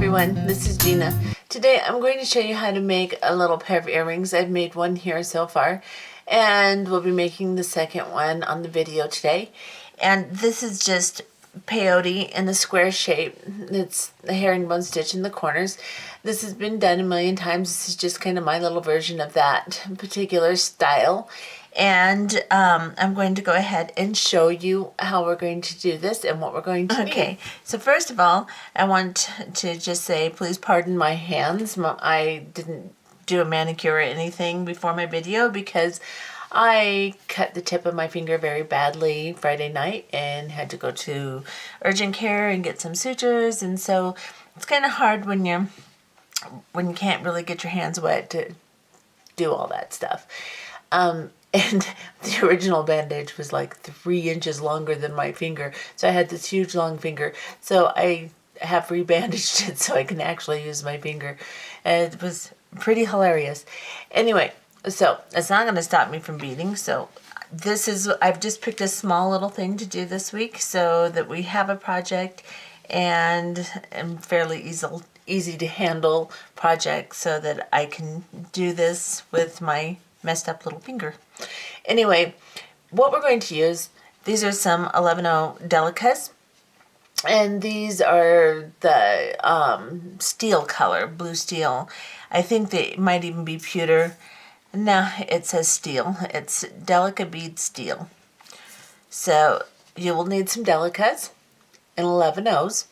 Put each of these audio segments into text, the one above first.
everyone, this is Gina. Today I'm going to show you how to make a little pair of earrings. I've made one here so far, and we'll be making the second one on the video today. And this is just peyote in a square shape. It's the herringbone stitch in the corners. This has been done a million times. This is just kind of my little version of that particular style. And I'm going to go ahead and show you how we're going to do this and what we're going to need. Okay, so first of all, I want to just say, please pardon my hands. I didn't do a manicure or anything before my video because I cut the tip of my finger very badly Friday night and had to go to urgent care and get some sutures. And so it's kind of hard when you can't really get your hands wet to do all that stuff. And the original bandage was like 3 inches longer than my finger. So I had this huge long finger. So I have rebandaged it so I can actually use my finger. And it was pretty hilarious. Anyway, so it's not going to stop me from beading. So I've just picked a small little thing to do this week so that we have a project and a fairly easy to handle project so that I can do this with my messed up little finger. Anyway, what we're going to use, these are some 11-0 delicas, and these are the steel color, blue steel. I think they might even be pewter. No, it says steel. It's Delica bead steel. So you will need some delicas and 11-0s.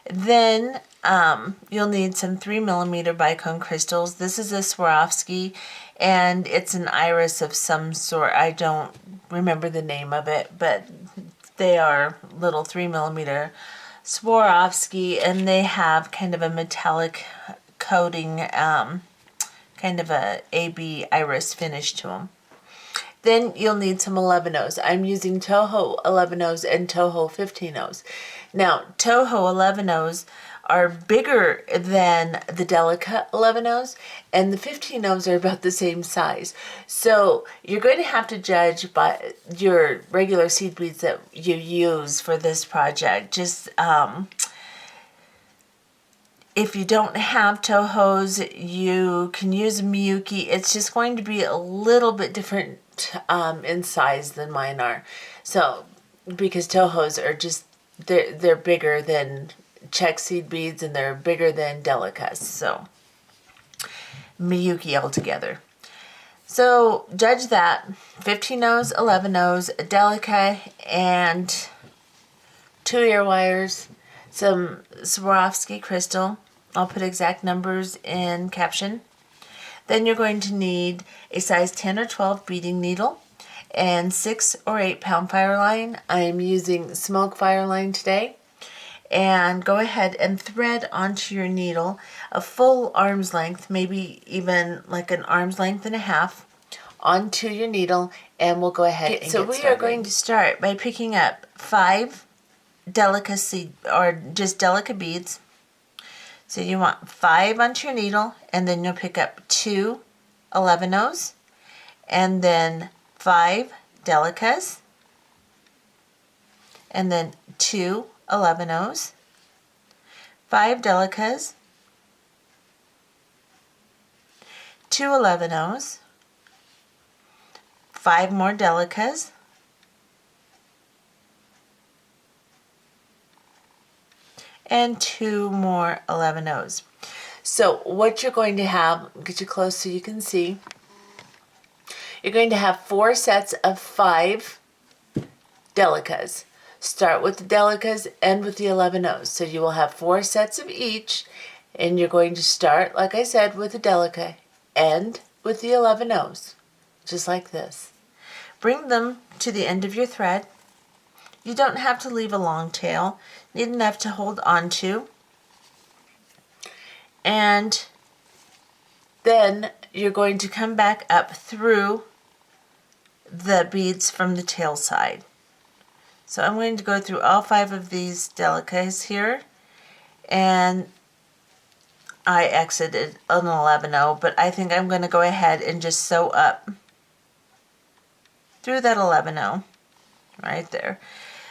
Then you'll need some 3mm bicone crystals. This is a Swarovski, and it's an iris of some sort. I don't remember the name of it, but they are little 3mm Swarovski, and they have kind of a metallic coating, kind of a AB iris finish to them. Then you'll need some 11-0s. I'm using Toho 11-0s and Toho 15-0s. Now, Toho 11-0s are bigger than the Delica 11-0s, and the 15-0s are about the same size. So you're going to have to judge by your regular seed beads that you use for this project. Just if you don't have Tohos, you can use Miyuki. It's just going to be a little bit different in size than mine are. So, because Tohos are just, they're bigger than Czech seed beads, and they're bigger than Delicas. So, Miyuki altogether. So, judge that. 15-0s, 11-0s, a Delica, and 2 ear wires, some Swarovski crystal. I'll put exact numbers in caption. Then you're going to need a size 10 or 12 beading needle and 6 or 8 pound fire line. I'm using smoke fire line today. And go ahead and thread onto your needle a full arm's length, maybe even like an arm's length and a half, onto your needle, and we'll go ahead and so get we started. are going to start by picking up 5 delicacy or just Delica beads. So you want 5 onto your needle, and then you'll pick up 2 11-0s, and then 5 delicas, and then 2 11-0s, 5 delicas, 2 11-0s, 5 more delicas, and 2 more 11-0s. So what you're going to have, get you close so you can see, you're going to have 4 sets of 5 delicas. Start with the delicas, end with the 11-0s. So you will have 4 sets of each, and you're going to start, like I said, with the delica, end with the 11-0s, just like this. Bring them to the end of your thread. You don't have to leave a long tail, need enough to hold on to. And then you're going to come back up through the beads from the tail side. So I'm going to go through all 5 of these delicas here, and I exited an 11-0, but I think I'm going to go ahead and just sew up through that 11-0 right there.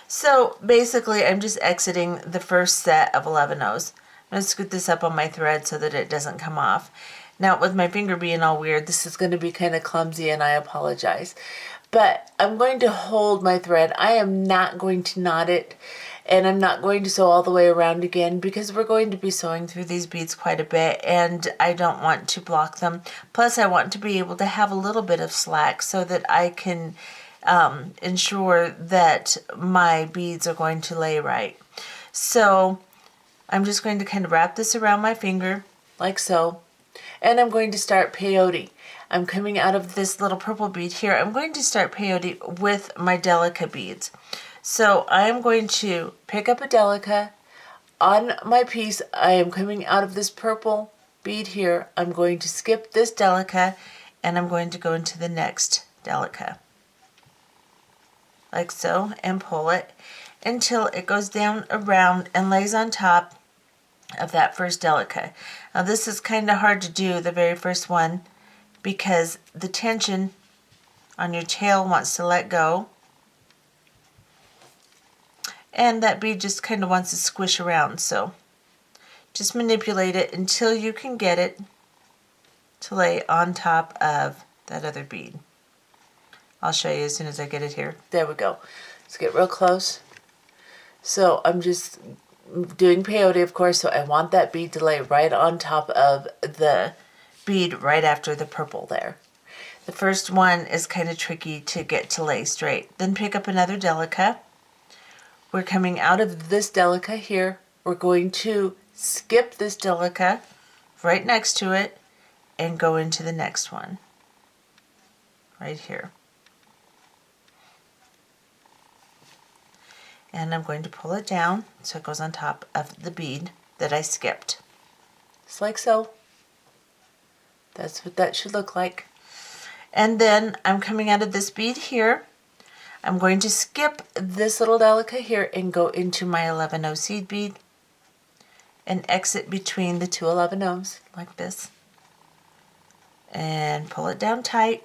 So basically I'm just exiting the first set of 11-0s. I'm going to scoot this up on my thread so that it doesn't come off. Now, with my finger being all weird, this is going to be kind of clumsy, and I apologize. But I'm going to hold my thread. I am not going to knot it, and I'm not going to sew all the way around again because we're going to be sewing through these beads quite a bit, and I don't want to block them. Plus, I want to be able to have a little bit of slack so that I can ensure that my beads are going to lay right. So I'm just going to kind of wrap this around my finger like so, and I'm going to start peyote. I'm coming out of this little purple bead here. I'm going to start peyote with my delica beads. So I'm going to pick up a delica. On my piece, I am coming out of this purple bead here. I'm going to skip this delica, and I'm going to go into the next delica. Like so, and pull it until it goes down around and lays on top of that first delica. Now this is kind of hard to do, the very first one, because the tension on your tail wants to let go, and that bead just kind of wants to squish around. So just manipulate it until you can get it to lay on top of that other bead. I'll show you as soon as I get it here. There we go. Let's get real close. So I'm just doing peyote, of course, so I want that bead to lay right on top of the bead right after the purple there. The first one is kind of tricky to get to lay straight. Then pick up another delica. We're coming out of this delica here. We're going to skip this delica right next to it and go into the next one right here. And I'm going to pull it down so it goes on top of the bead that I skipped. Just like so. That's what that should look like. And then I'm coming out of this bead here. I'm going to skip this little delica here and go into my 11-0 seed bead and exit between the two 11-0s like this. And pull it down tight.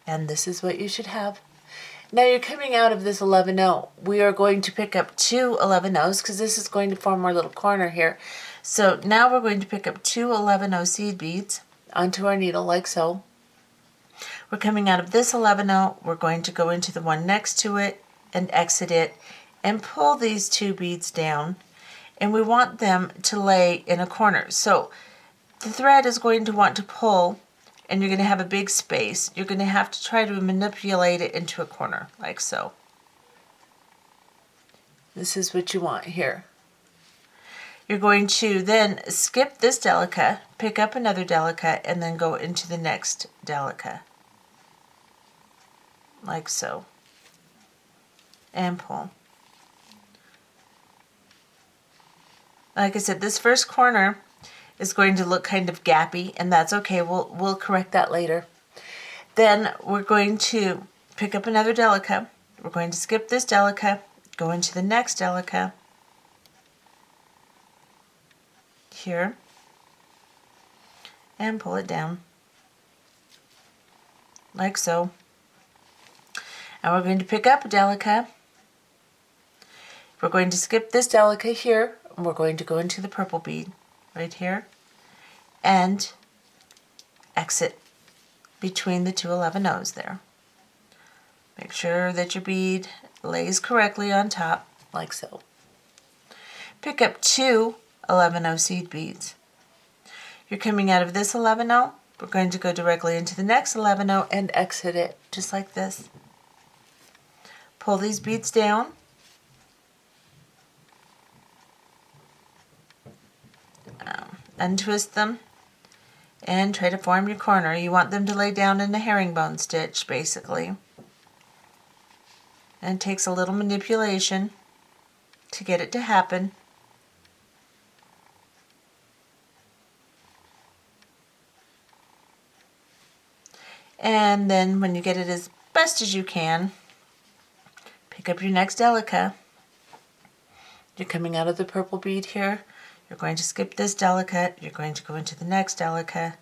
And this is what you should have. Now you're coming out of this 11-0. We are going to pick up two 11-0s because this is going to form our little corner here. So now we're going to pick up two 11-0 seed beads onto our needle like so. We're coming out of this 11-0. We're going to go into the one next to it and exit it and pull these two beads down. And we want them to lay in a corner. So the thread is going to want to pull, and you're going to have a big space. You're going to have to try to manipulate it into a corner, like so. This is what you want here. You're going to then skip this delica, pick up another delica, and then go into the next delica, like so, and pull. Like I said, this first corner is going to look kind of gappy, and that's okay. We'll correct that later. Then we're going to pick up another delica. We're going to skip this delica, go into the next delica here, and pull it down like so. And we're going to pick up a delica. We're going to skip this delica here, and we're going to go into the purple bead right here and exit between the two 11-0s there. Make sure that your bead lays correctly on top, like so. Pick up two 11-0 seed beads. You're coming out of this 11-0. We're going to go directly into the next 11-0 and exit it just like this. Pull these beads down. Untwist them and try to form your corner. You want them to lay down in a herringbone stitch, basically. And it takes a little manipulation to get it to happen. And then when you get it as best as you can, pick up your next delica. You're coming out of the purple bead here. You're going to skip this delica. You're going to go into the next delica.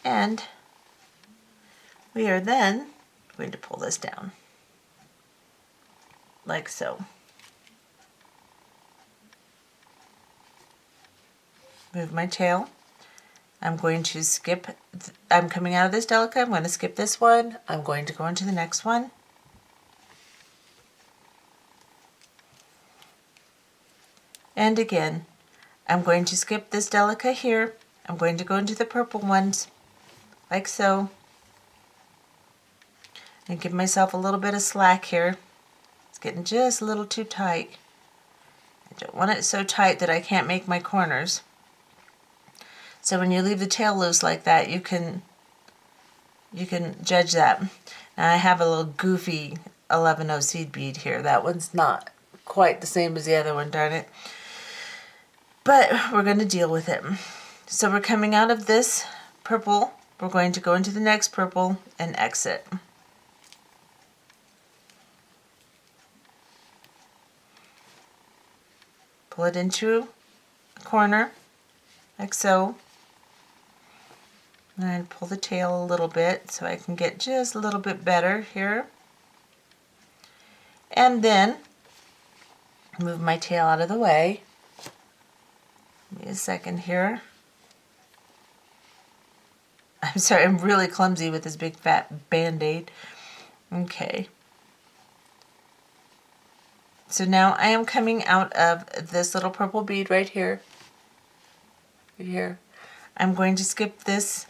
And we are then I'm going to pull this down like so. Move my tail. I'm going to skip, I'm coming out of this delica, I'm going to skip this one. I'm going to go into the next one. And again, I'm going to skip this delica here. I'm going to go into the purple ones, like so. And give myself a little bit of slack here. It's getting just a little too tight. I don't want it so tight that I can't make my corners. So when you leave the tail loose like that, you can judge that. Now I have a little goofy 11-0 seed bead here. That one's not quite the same as the other one, darn it. But we're going to deal with it. So we're coming out of this purple. We're going to go into the next purple and exit. Pull it into a corner, like so. And pull the tail a little bit so I can get just a little bit better here. And then move my tail out of the way. Give me a second here. I'm sorry, I'm really clumsy with this big fat band-aid. Okay. So now I am coming out of this little purple bead right here. Right here. I'm going to skip this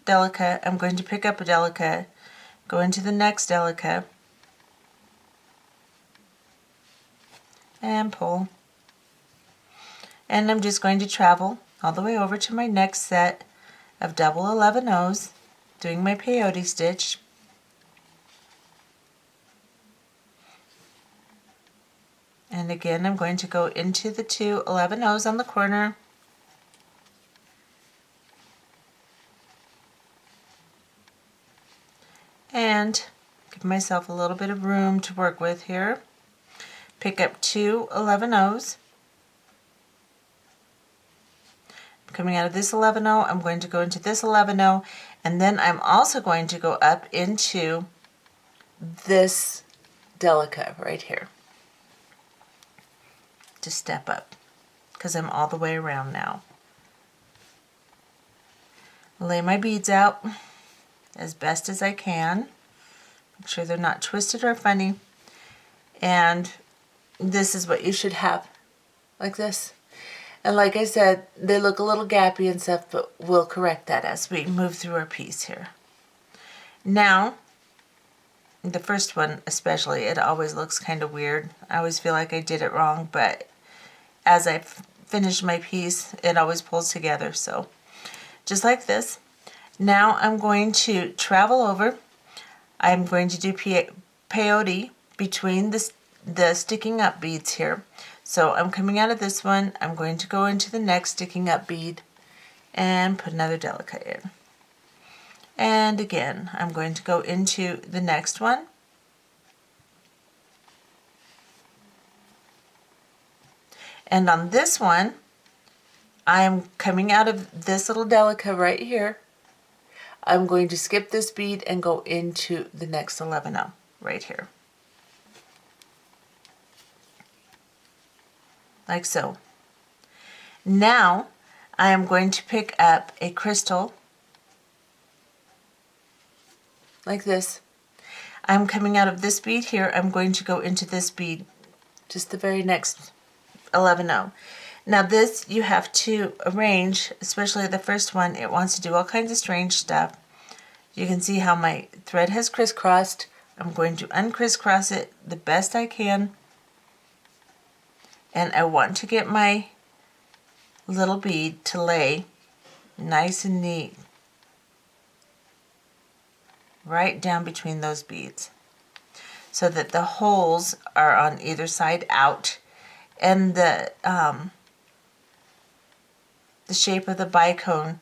delica. I'm going to pick up a delica, go into the next delica, and pull. And I'm just going to travel all the way over to my next set of double 11-0s, doing my peyote stitch. And again, I'm going to go into the two 11-0s on the corner. And give myself a little bit of room to work with here. Pick up two 11-0s. Coming out of this 11-0, I'm going to go into this 11-0, and then I'm also going to go up into this delica right here. To step up, because I'm all the way around now. Lay my beads out as best as I can. Make sure they're not twisted or funny. And this is what you should have, like this. And like I said, they look a little gappy and stuff, but we'll correct that as we move through our piece here. Now, the first one especially, it always looks kind of weird. I always feel like I did it wrong, but as I finish my piece, it always pulls together. So just like this. Now I'm going to travel over. I'm going to do peyote between the sticking up beads here. So I'm coming out of this one. I'm going to go into the next sticking up bead and put another delica in. And again, I'm going to go into the next one. And on this one, I'm coming out of this little delica right here. I'm going to skip this bead and go into the next 11-0 right here. Like so. Now I am going to pick up a crystal like this. I'm coming out of this bead here. I'm going to go into this bead, just the very next 11-0. Now this you have to arrange, especially the first one. It wants to do all kinds of strange stuff. You can see how my thread has crisscrossed. I'm going to uncrisscross it the best I can. And I want to get my little bead to lay nice and neat right down between those beads so that the holes are on either side out, and the shape of the bicone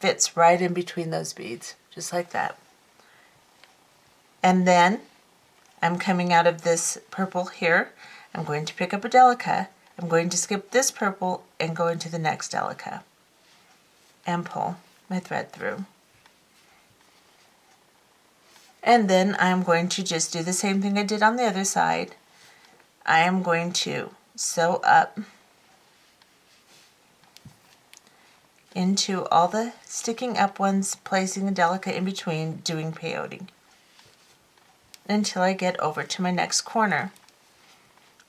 fits right in between those beads, just like that. And then I'm coming out of this purple here. I'm going to pick up a delica. I'm going to skip this purple and go into the next delica and pull my thread through. And then I'm going to just do the same thing I did on the other side. I am going to sew up into all the sticking up ones, placing a delica in between, doing peyote until I get over to my next corner.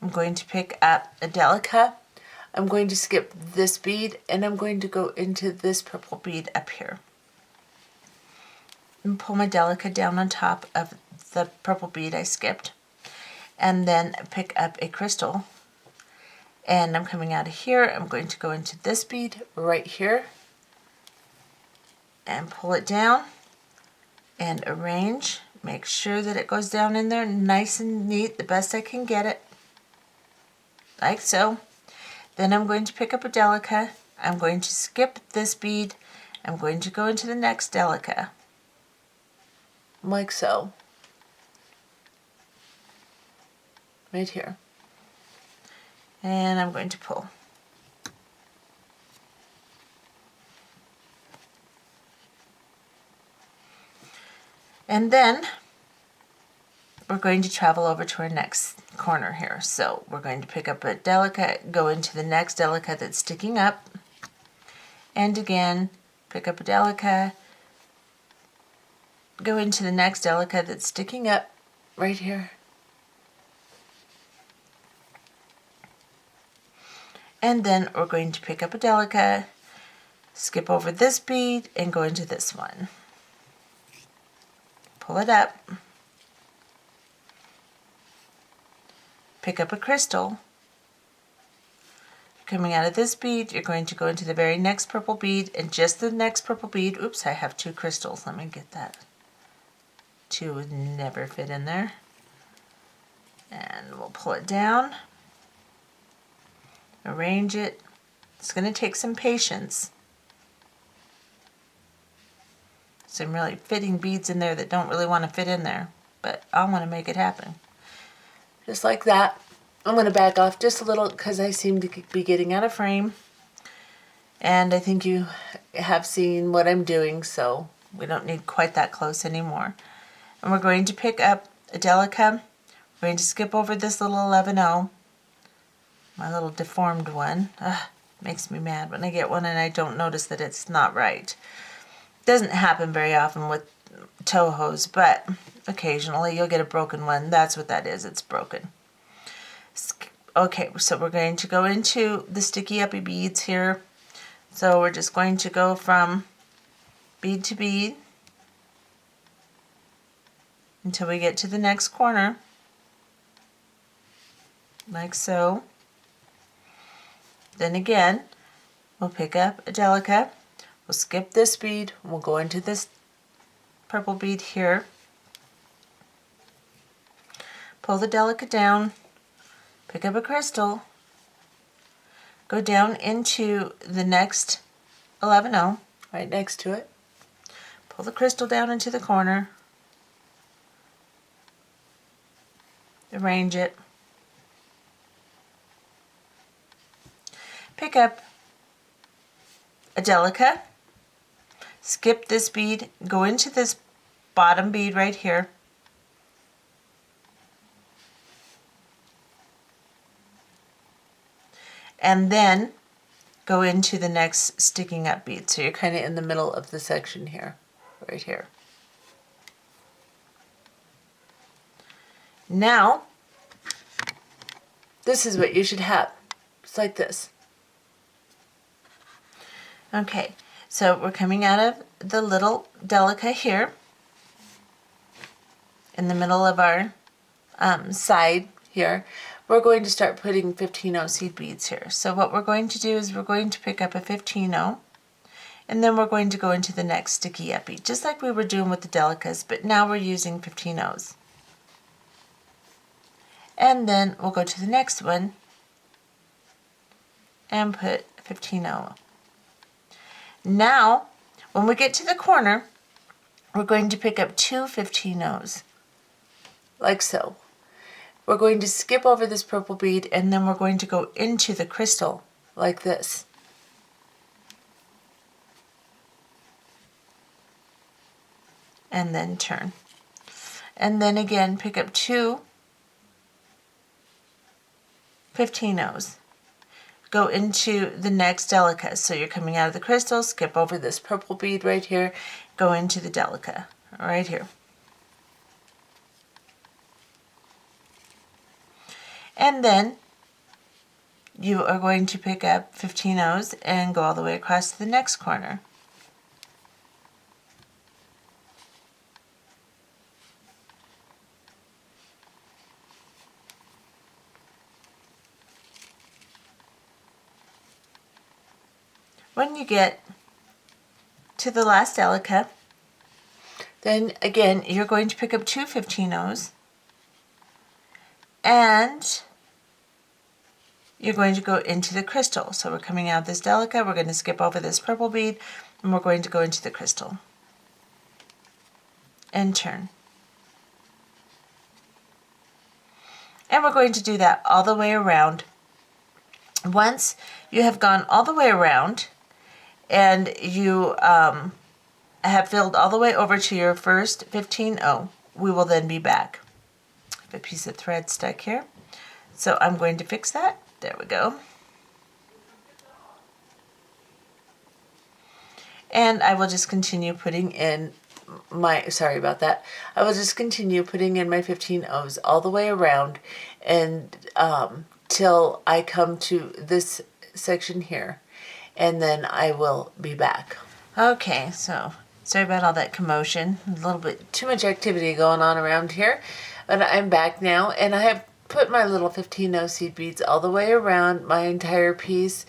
I'm going to pick up a delica. I'm going to skip this bead and I'm going to go into this purple bead up here and pull my delica down on top of the purple bead I skipped, and then pick up a crystal. And I'm coming out of here. I'm going to go into this bead right here and pull it down and arrange. Make sure that it goes down in there nice and neat, the best I can get it, like so. Then I'm going to pick up a delica. I'm going to skip this bead. I'm going to go into the next delica, like so, right here. And I'm going to pull. And then we're going to travel over to our next corner here. So we're going to pick up a delica, go into the next delica that's sticking up, and again, pick up a delica, go into the next delica that's sticking up right here. And then we're going to pick up a delica, skip over this bead, and go into this one. Pull it up, pick up a crystal. Coming out of this bead, you're going to go into the very next purple bead, and just the next purple bead, oops, I have 2 crystals, let me get that. 2 would never fit in there. And we'll pull it down, arrange it. It's going to take some patience. Some really fitting beads in there that don't really want to fit in there, but I want to make it happen. Just like that. I'm going to back off just a little because I seem to be getting out of frame. And I think you have seen what I'm doing, so we don't need quite that close anymore. And we're going to pick up a delica. We're going to skip over this little 11-0, my little deformed one. Ugh, makes me mad when I get one and I don't notice that it's not right. Doesn't happen very often with Tohos, but occasionally you'll get a broken one. That's what that is, it's broken. Okay, so we're going to go into the sticky uppy beads here. So we're just going to go from bead to bead until we get to the next corner, like so. Then again, we'll pick up a delica. We'll skip this bead, we'll go into this purple bead here, pull the delica down, pick up a crystal, go down into the next 11-0, right next to it, pull the crystal down into the corner, arrange it, pick up a delica, skip this bead, go into this bottom bead right here, and then go into the next sticking up bead. So you're kind of in the middle of the section here, right here. Now, this is what you should have. It's like this. Okay, so we're coming out of the little delica here in the middle of our side here. We're going to start putting 15-0 seed beads here. So what we're going to do is we're going to pick up a 15-0, and then we're going to go into the next sticky up bead, just like we were doing with the delicas, but now we're using 15-0s. And then we'll go to the next one and put 15-0. Now, when we get to the corner, we're going to pick up 2 15-0s, like so. We're going to skip over this purple bead, and then we're going to go into the crystal, like this. And then turn. and then again pick up 2 15-0s. Go into the next delica. So you're coming out of the crystal, skip over this purple bead right here, go into the delica right here. And then you are going to pick up 15-0s and go all the way across to the next corner. When you get to the last delica, then again you're going to pick up 2 15-0s and you're going to go into the crystal. So we're coming out of this delica, we're going to skip over this purple bead, and we're going to go into the crystal and turn. And we're going to do that all the way around. Once you have gone all the way around and you have filled all the way over to your first 15-0, we will then be back. I have a piece of thread stuck here, so I'm going to fix that. There we go. And I will just continue putting in my, sorry about that, I will just continue putting in my 15-0s all the way around and till I come to this section here, and then I will be back. Okay, so sorry about all that commotion, a little bit too much activity going on around here, but I'm back now, and I have put my little 15-0 seed beads all the way around my entire piece.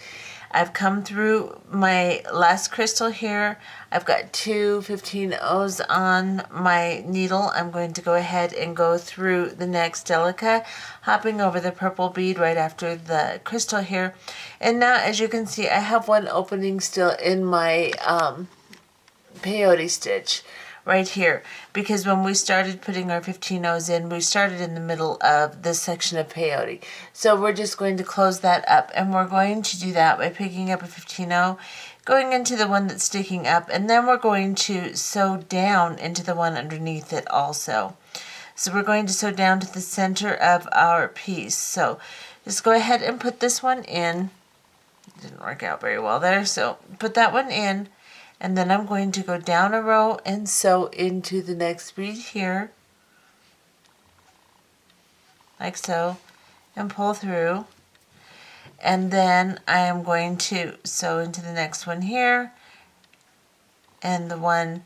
I've come through my last crystal here. I've got 2 15-0s on my needle. I'm going to go ahead and go through the next delica, hopping over the purple bead right after the crystal here. And now, as you can see, I have one opening still in my peyote stitch right here, because when we started putting our 15-0s in, we started in the middle of this section of peyote. So we're just going to close that up, and we're going to do that by picking up a 15-0, going into the one that's sticking up, and then we're going to sew down into the one underneath it also. So we're going to sew down to the center of our piece. So just go ahead and put this one in. It didn't work out very well there, so put that one in. And then I'm going to go down a row and sew into the next bead here, like so, and pull through. And then I am going to sew into the next one here, and the one,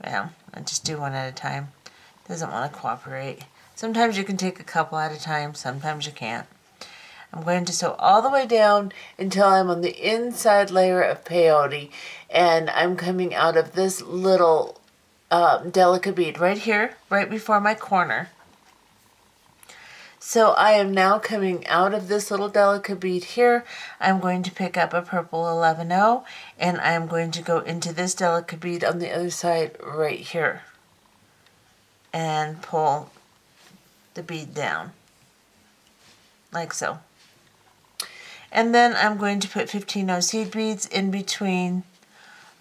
well, I just do one at a time. Doesn't want to cooperate. Sometimes you can take a couple at a time, sometimes you can't. I'm going to sew all the way down until I'm on the inside layer of peyote, and I'm coming out of this little delicate bead right here, right before my corner. So I am now coming out of this little delicate bead here. I'm going to pick up a purple 11-0, and I'm going to go into this delicate bead on the other side right here and pull the bead down, like so. And then I'm going to put 15-0 seed beads in between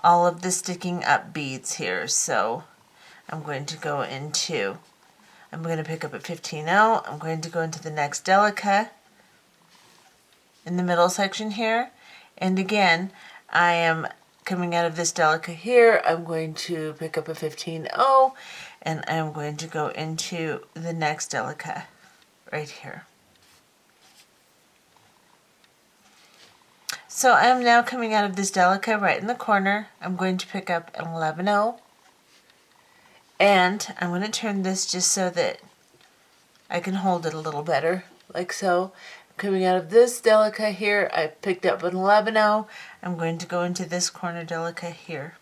all of the sticking up beads here. So I'm going to go into, I'm going to pick up a 15-0, I'm going to go into the next delica in the middle section here. And again, I am coming out of this delica here, I'm going to pick up a 15-0, and I'm going to go into the next delica right here. So I'm now coming out of this delica right in the corner. I'm going to pick up an 11-0, and I'm going to turn this just so that I can hold it a little better, like so. Coming out of this delica here, I picked up an 11-0. I'm going to go into this corner delica here.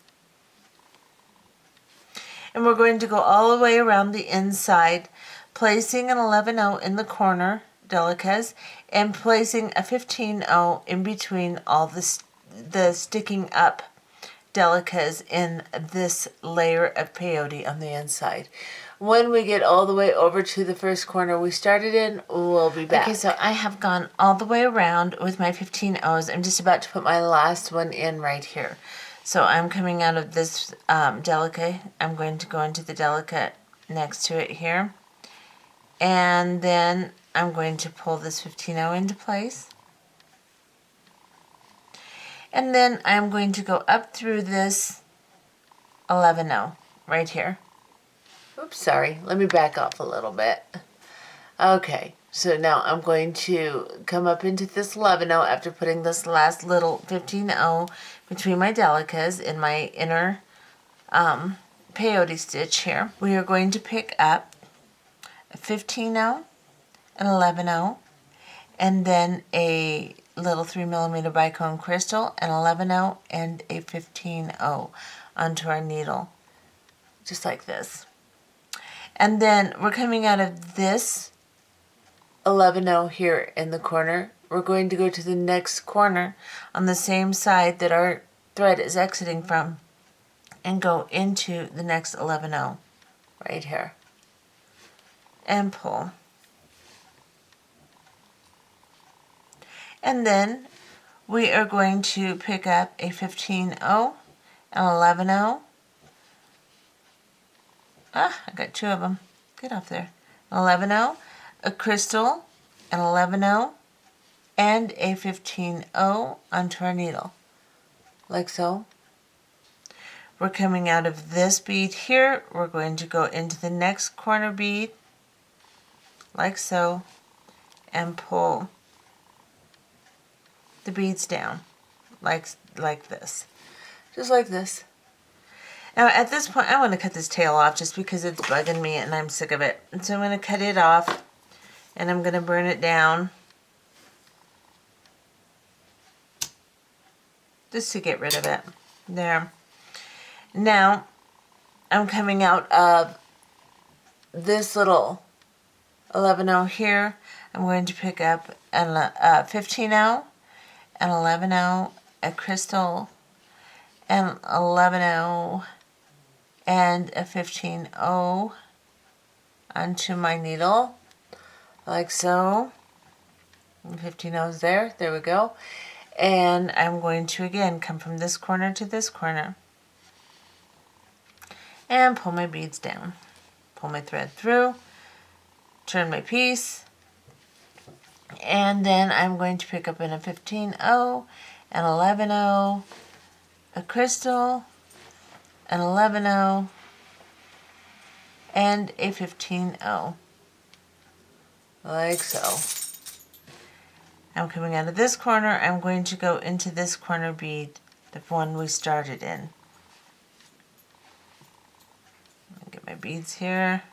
And we're going to go all the way around the inside, placing an 11-0 in the corner delicas and placing a 15-0 in between all the sticking up delicas in this layer of peyote on the inside. When we get all the way over to the first corner we started in, we'll be back. Okay, so I have gone all the way around with my 15-0s. I'm just about to put my last one in right here. So I'm coming out of this delica. I'm going to go into the delica next to it here. And then I'm going to pull this 15-0 into place. And then I'm going to go up through this 11-0 right here. Oops, sorry. Let me back off a little bit. Okay, so now I'm going to come up into this 11-0 after putting this last little 15-0 between my delicas in my inner peyote stitch here. We are going to pick up a 15-0, an 11-0, and then a little 3mm bicone crystal, an 11-0, and a 15-0 onto our needle, just like this. And then we're coming out of this 11-0 here in the corner. We're going to go to the next corner on the same side that our thread is exiting from and go into the next 11-0 right here and pull. And then we are going to pick up a 15-0, an 11-0. I got two of them. Get off there. An 11-0, a crystal, an 11-0, and a 15-0 onto our needle, like so. We're coming out of this bead here. We're going to go into the next corner bead, like so, and pull the beads down, like this. Just like this. Now at this point I want to cut this tail off just because it's bugging me and I'm sick of it. And so I'm going to cut it off and I'm going to burn it down just to get rid of it. There. Now I'm coming out of this little 11-0 here. I'm going to pick up a 15-0, an 11-0, a crystal, an 11-0, and a 15-0 onto my needle, like so. 15-0's there. There we go. And I'm going to again come from this corner to this corner and pull my beads down. Pull my thread through, turn my piece, and then I'm going to pick up in a 15-0, an 11-0, a crystal, an 11-0, and a 15-0, like so. I'm coming out of this corner. I'm going to go into this corner bead, the one we started in. Get my beads here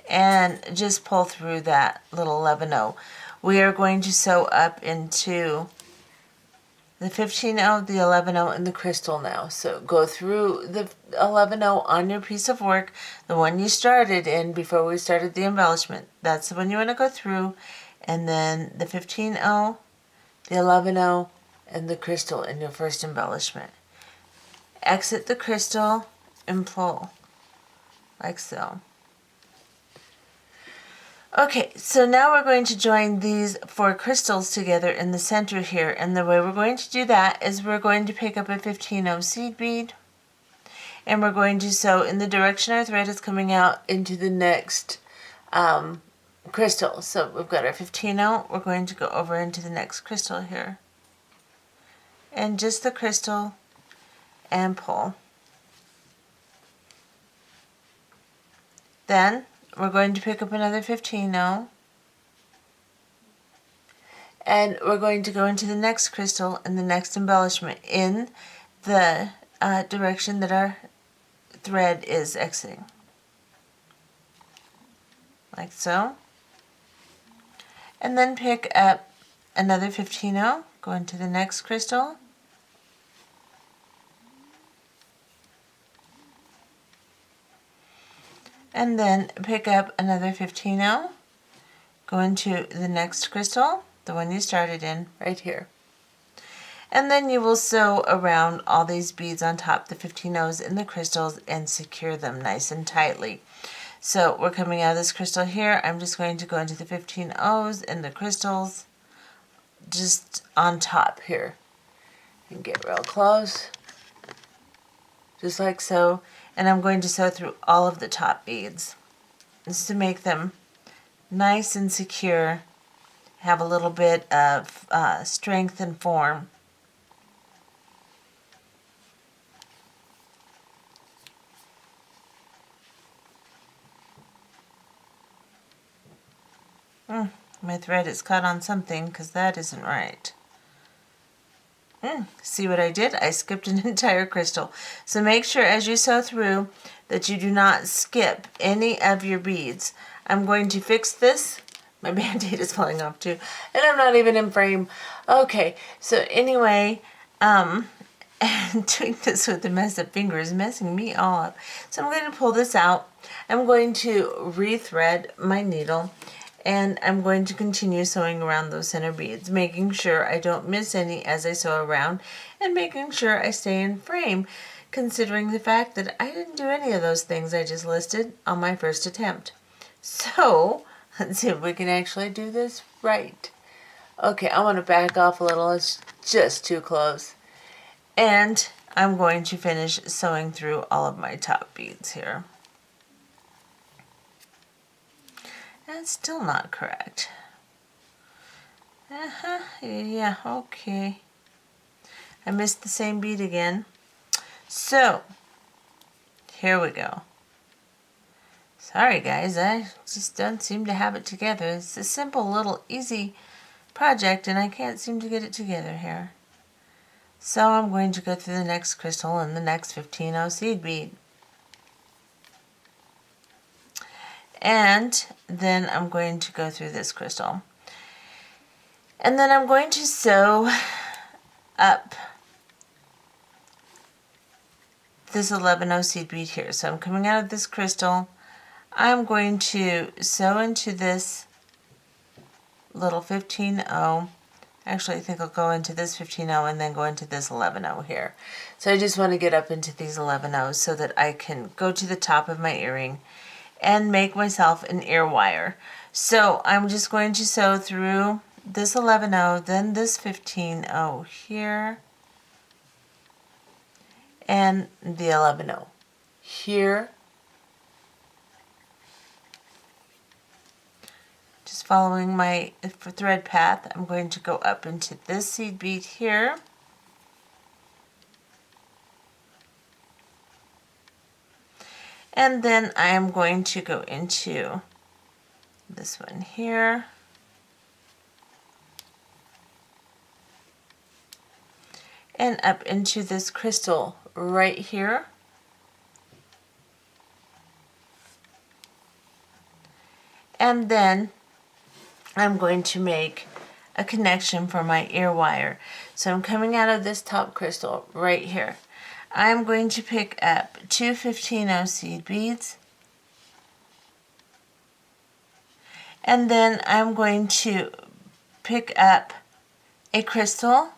and just pull through that little 11-0. We are going to sew up into the 15-0, the 11-0, and the crystal now. So go through the 11-0 on your piece of work, the one you started in before we started the embellishment. That's the one you want to go through. And then the 15-0, the 11-0, and the crystal in your first embellishment. Exit the crystal and pull, like so. Okay, so now we're going to join these 4 crystals together in the center here, and the way we're going to do that is we're going to pick up a 15-0 seed bead, and we're going to sew in the direction our thread is coming out into the next crystal. So we've got our 15-0, we're going to go over into the next crystal here, and just the crystal, and pull. Then we're going to pick up another 15-0, and we're going to go into the next crystal and the next embellishment in the direction that our thread is exiting, like so. And then pick up another 15-0, go into the next crystal, and then pick up another 15-0, go into the next crystal, the one you started in, right here. And then you will sew around all these beads on top, the 15-0s and the crystals, and secure them nice and tightly. So we're coming out of this crystal here. I'm just going to go into the 15-0s and the crystals just on top here. And get real close, just like so. and I'm going to sew through all of the top beads just to make them nice and secure, have a little bit of strength and form. My thread is caught on something because that isn't right. See what I did? I skipped an entire crystal. So make sure as you sew through that you do not skip any of your beads. I'm going to fix this. My band-aid is falling off too. And I'm not even in frame. Okay, so anyway, doing this with the messed up finger is messing me all up. So I'm going to pull this out. I'm going to rethread my needle. And I'm going to continue sewing around those center beads, making sure I don't miss any as I sew around, and making sure I stay in frame, considering the fact that I didn't do any of those things I just listed on my first attempt. So, let's see if we can actually do this right. Okay, I want to back off a little. It's just too close. And I'm going to finish sewing through all of my top beads here. That's still not correct. Yeah, okay. I missed the same bead again. So, here we go. Sorry guys, I just don't seem to have it together. It's a simple little easy project and I can't seem to get it together here. So I'm going to go through the next crystal and the next 15-0 seed bead. And then I'm going to go through this crystal. And then I'm going to sew up this 11-0 seed bead here. So I'm coming out of this crystal. I'm going to sew into this little 15-0. Actually, I think I'll go into this 15-0 and then go into this 11-0 here. So I just want to get up into these 11-0s so that I can go to the top of my earring and make myself an ear wire. So I'm just going to sew through this 11-0, then this 15-0 here, and the 11-0 here. Just following my thread path, I'm going to go up into this seed bead here. And then I am going to go into this one here. And up into this crystal right here. And then I'm going to make a connection for my ear wire. So I'm coming out of this top crystal right here. I'm going to pick up two 15-0 seed beads, and then I'm going to pick up a crystal,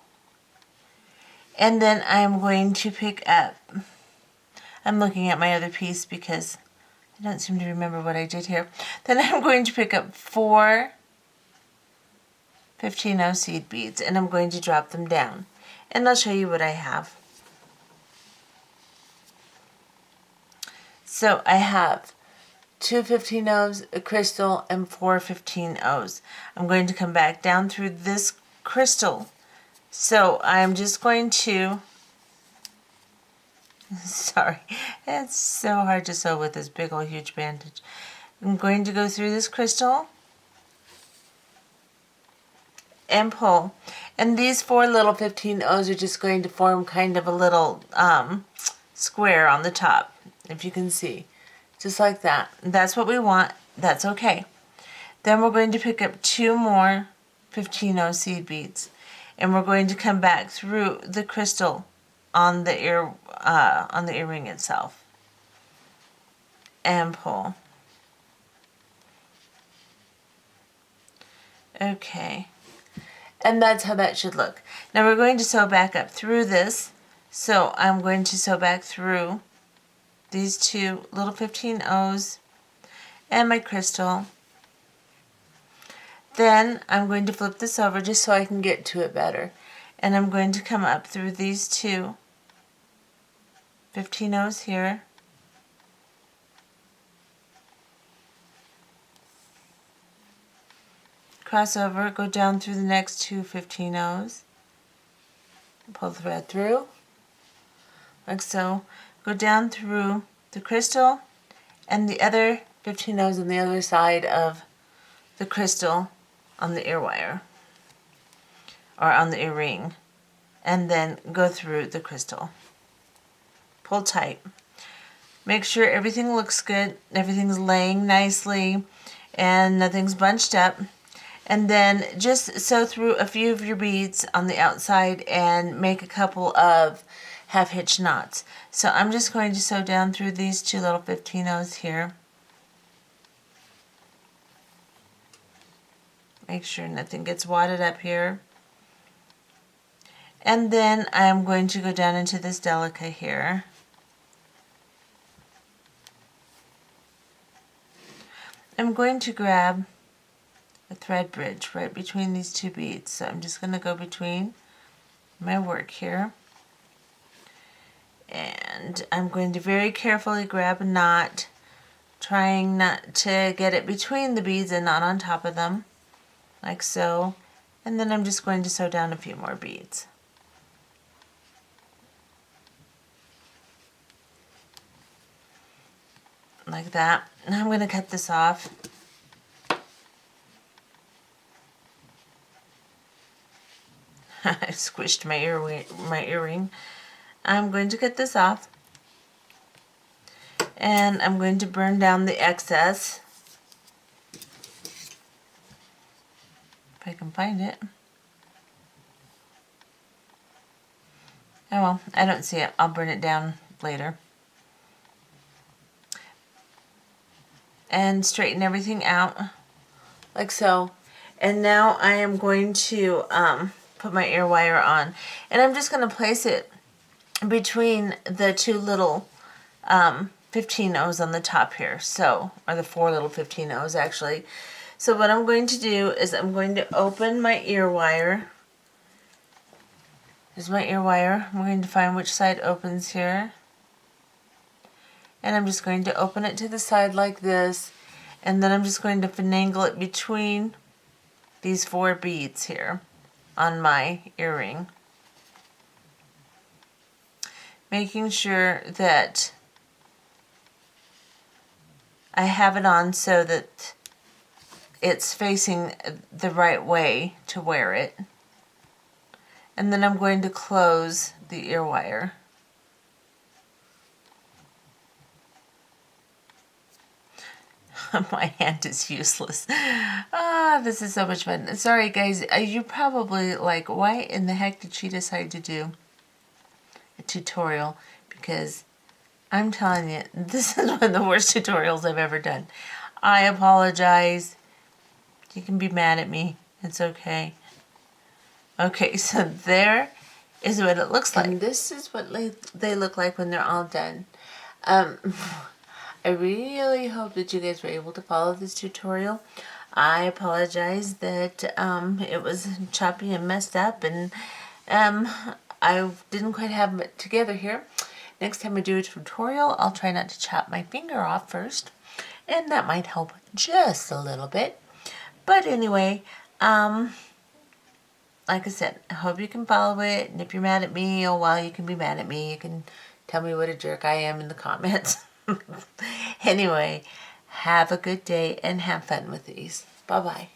and then I'm going to pick up, I'm looking at my other piece because I don't seem to remember what I did here. Then I'm going to pick up four 15-0 seed beads, and I'm going to drop them down, and I'll show you what I have. So I have two 15-0s, a crystal, and four 15-0s. I'm going to come back down through this crystal. So I'm just going to, sorry, it's so hard to sew with this big old huge bandage. I'm going to go through this crystal and pull. And these four little 15-0s are just going to form kind of a little square on the top, if you can see, just like that. That's what we want. That's okay. Then we're going to pick up two more 15-0 seed beads, and we're going to come back through the crystal on the earring itself and pull. Okay, and that's how that should look. Now we're going to sew back up through this. So I'm going to sew back through these two little 15-0s and my crystal. Then I'm going to flip this over just so I can get to it better. And I'm going to come up through these two 15-0s here. cross over, go down through the next two 15-0s, pull the thread through, like so, go down through the crystal and the other 15-0s on the other side of the crystal on the ear wire, or on the earring, and then go through the crystal. Pull tight. Make sure everything looks good, everything's laying nicely, and nothing's bunched up. And then just sew through a few of your beads on the outside and make a couple of half-hitch knots. So I'm just going to sew down through these two little 15-0s here. Make sure nothing gets wadded up here. And then I'm going to go down into this delica here. I'm going to grab a thread bridge right between these two beads. So I'm just going to go between my work here. And I'm going to very carefully grab a knot, trying not to get it between the beads and not on top of them, like so. And then I'm just going to sew down a few more beads. Like that. Now I'm going to cut this off. I squished my earring. I'm going to cut this off. And I'm going to burn down the excess. If I can find it. Oh well, I don't see it. I'll burn it down later. And straighten everything out like so. And now I am going to put my ear wire on, and I'm just going to place it between the two little 15-0s on the top here, so, or the four little 15-0s actually. So what I'm going to do is I'm going to open my ear wire. Here's my ear wire. I'm going to find which side opens here. And I'm just going to open it to the side like this, and then I'm just going to finagle it between these four beads here on my earring, making sure that I have it on so that it's facing the right way to wear it. And then I'm going to close the ear wire. My hand is useless. This is so much fun. Sorry guys, you're probably like, why in the heck did she decide to do a tutorial? Because I'm telling you, this is one of the worst tutorials I've ever done. I apologize. You can be mad at me. It's okay. Okay, so there is what it looks like. And this is what they look like when they're all done. I really hope that you guys were able to follow this tutorial. I apologize that it was choppy and messed up, and I didn't quite have it together here. Next time I do a tutorial, I'll try not to chop my finger off first, and that might help just a little bit. But anyway, like I said, I hope you can follow it, and if you're mad at me, oh well, you can be mad at me. You can tell me what a jerk I am in the comments. Anyway, have a good day and have fun with these. Bye-bye.